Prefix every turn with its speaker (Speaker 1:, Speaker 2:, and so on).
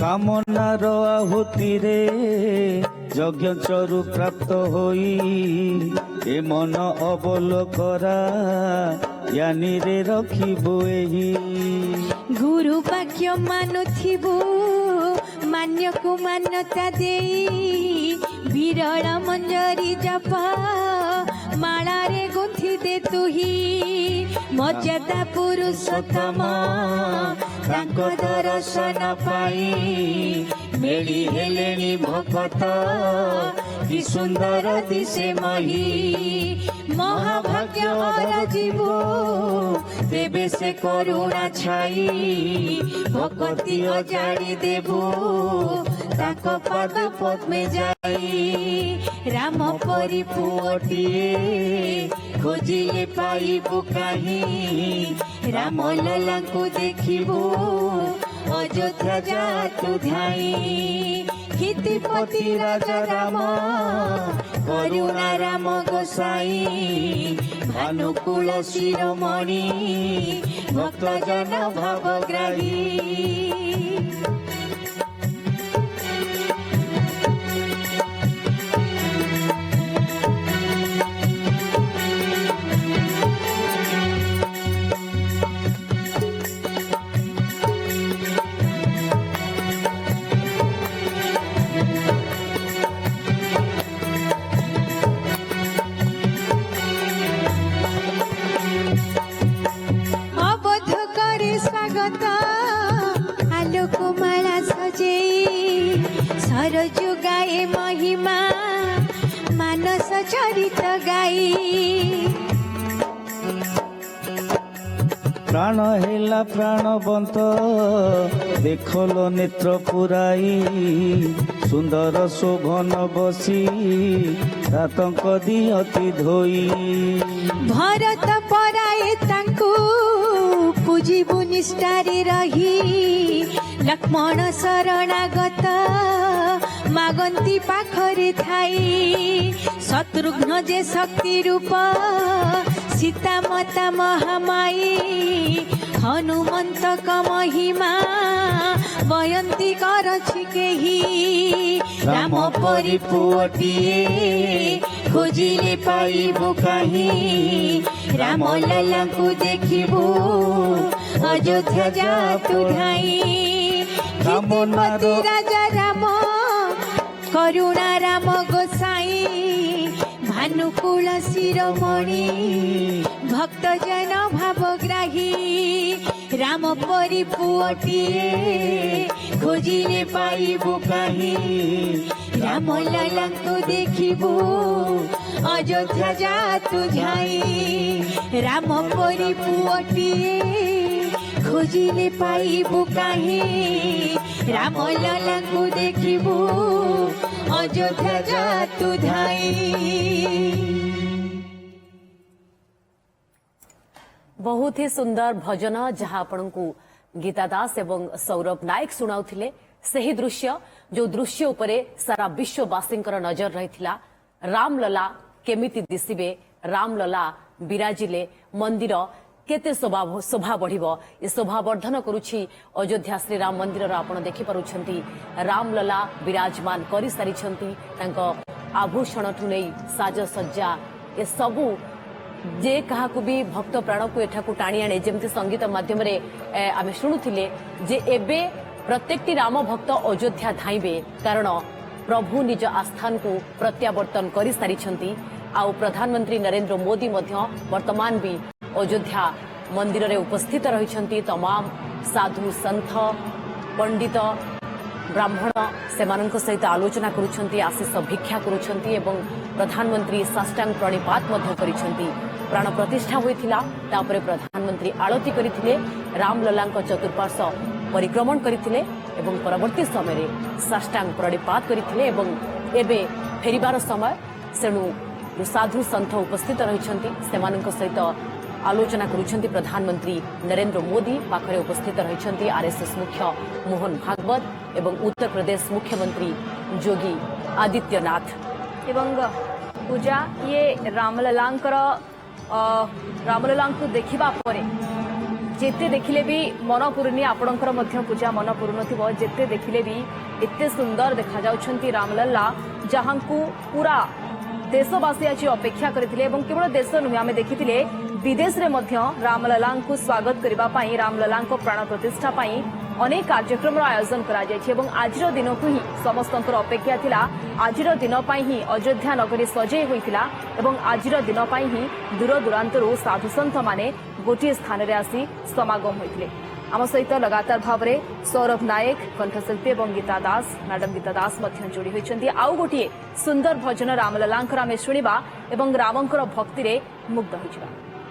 Speaker 1: কামনার আহুতিরে যজ্ঞ চরু প্রাপ্ত হই এ মন অবল করা জ্ঞানীরে রখিবু ଏହି
Speaker 2: গুরু বাক্য মানুথিবু মান্যকু মান্যতা দেই বিরଳ মঞ্জরি জপ মাଳାରେ ଗୁନ୍ଥି ଦେ ତୁହି ମର୍ଯ୍ୟାଦା ପୁରୁଷୋତ୍ତମ ତାଙ୍କ ଦର୍ଶନ ପାଇ
Speaker 1: মেলি হেলেনি ভকত কি সুন্দর দিশে মহি
Speaker 2: মহাভাগ্য জীবু
Speaker 1: দেবে সে করুণা ছাই ভকতি অজাড়ি দেবু তাଙ୍କ পাଦ পদ্মে যাই
Speaker 2: ରାମ
Speaker 1: পরি পুଅଟିଏ ଖୋଜିଲେ ପାଇବୁ କାହିଁ ରାମ ଲଲାଙ୍କୁ ଦେଖିବୁ ଅଯୋଧ୍ୟା ଯା ତୁ ଧାଇଁ
Speaker 2: କ୍ଷିତିପତି
Speaker 1: ରାଜା ରାମ କରୁଣା ରାମ ଗୋସାଇ ଭାନୁକୁଳ ଶିରୋମଣି ଭକ୍ତ ଜନ ଭାବଗ୍ରାହୀ
Speaker 2: অবধ করে স্বাগত আলোকমালা সজেই সরজু গায়ে মহিমা মানস চরিত গাই
Speaker 1: প্রাণ হেলা প্রাণবন্ত দেখল নেত্র পুরাই সুন্দর শোভন বসি তাতଙ୍କ দিଅତି ধୋଇ
Speaker 2: ভরত পরায়ে তাଙ୍କୁ ପୂଜିବୁ ନିଷ୍ଠାରେ ରହି ଲକ୍ଷ୍ମଣ ଶରଣାଗତ ମାଗନ୍ତି ପାଖରେ ଥାଇ ଶତ୍ରୁଘ୍ନ ଯେ ଶକ୍ତି ରୂପ ସୀତା ମାତା ମହାମାଇ ହନୁମନ୍ତଙ୍କ ମହିମା ବୟନ୍ତି କରଛି କେହି
Speaker 1: ରାମ ପରି ପୁଅଟିଏ ଖୋଜିଲେ ପାଇବୁ କାହିଁ ରାମ ଲଲାଙ୍କୁ ଦେଖିବୁ
Speaker 2: ଅଯୋଧ୍ୟା ଯା ତୁ ଧାଇଁ କ୍ଷିତିପତି ରାଜା ରାମ କରୁଣା ରାମ ଗୋସାଇ ଭାନୁକୁଳ ଶିରୋମଣି ଭକ୍ତ ଜନ ଭାବଗ୍ରାହୀ ରାମ ପରି ପୁଅଟିଏ
Speaker 1: ଖୋଜିଲେ ପାଇବୁ କାହିଁ
Speaker 2: ରାମ ଲଲାଙ୍କୁ ଦେଖିବୁ ଅଯୋଧ୍ୟା ଯା ତୁ ଧାଇଁ ରାମ ପରି ପୁଅଟିଏ ଖୋଜିଲେ ପାଇବୁ କାହିଁ ରାମ ଲଲାଙ୍କୁ ଦେଖିବୁ ଅଯୋଧ୍ୟା ଯା ତୁ ଧାଇଁ।
Speaker 3: बहुत ही सुंदर भजन जहाँ आपण को गीता दास एवं सौरभ नायक शुणाउथिले सही दृश्य जो दृश्य उपरे सारा विश्ववासी नजर रही रामलला केमिति दिसिबे रामलला विराजिले मंदिर केते शोभा बढ़िबो ए शोभा वर्धन करुछि अयोध्या श्री राम मंदिर आपण देखि पारुछंती रामलला विराजमान करि सारिछंती तांको आभूषणठु नै साजसज्जा ए सबु जे कहा भी भक्त प्राण को एठाकू टाणी आने जमती संगीत माध्यम आम शुणुले जे एबे प्रत्येकटी राम भक्त अयोध्या धाइबे कारण प्रभु निज आस्थान को प्रत्यावर्तन कर सारी आउ प्रधानमंत्री नरेंद्र मोदी वर्तमान भी अयोध्या मंदिर रे उपस्थित रही तमाम साधु संत पंडित ब्राह्मण सेमानक सहित आलोचना करुछंती आशीष भिक्षा करुछंती एवं प्रधानमंत्री साष्टांग प्रणिपात करिछंती प्राण प्रतिष्ठा होइथिला तापरे प्रधानमंत्री आळती करिथिले रामललांक चतुर्पार्श्व परिक्रमण करिथिले एवं परवर्ती समय रे साष्टांग प्रणिपात करिथिले एवं एबे फेरिबार समय सेणु साधु संत उपस्थित रहिछंती सेमानक सहित आलोचना करुछंती प्रधानमंत्री नरेंद्र मोदी पाखरे उपस्थित रहिछंती आरएसएस मुख्य मोहन भागवत एवं उत्तर प्रदेश मुख्यमंत्री योगी आदित्यनाथ
Speaker 4: एवं पूजा ये रामललांकर रामललांकु देखिबा परे जेते देखिले भी मन पुरुनी आपणकर मध्य पूजा मन पुरुनथिबो जेते देखिले भी एते सुंदर देखा जाउछंती रामलला जहांकु पूरा देशवासी आज अपेक्षा करथिले एवं केवल देश नुहे आमे देखिथिले विदेश रे मध्य रामललांकु स्वागत करबा पई रामललांको प्राण प्रतिष्ठा पई अनेक कार्यक्रम आयोजन करा जायछि एवं आजिर दिन को ही समस्तंकर अपेक्षा थिला आजिर दिन पई ही अयोध्या नगरी सजै होइतिला एवं आजिर दिन पई ही दूर दूरांतरु साधु संत माने गोटे स्थान रे आसी समागम होइतिले। आम सहित लगातार भाव में सौरभ नायक कंठशिल्पी और गीता दास मैडम गीता दास जोड़ी होती आउ गोटे सुंदर भजन रामललांकर आमे शुणिबा एवं रामंकर भक्ति रे मुग्ध होइजिबा।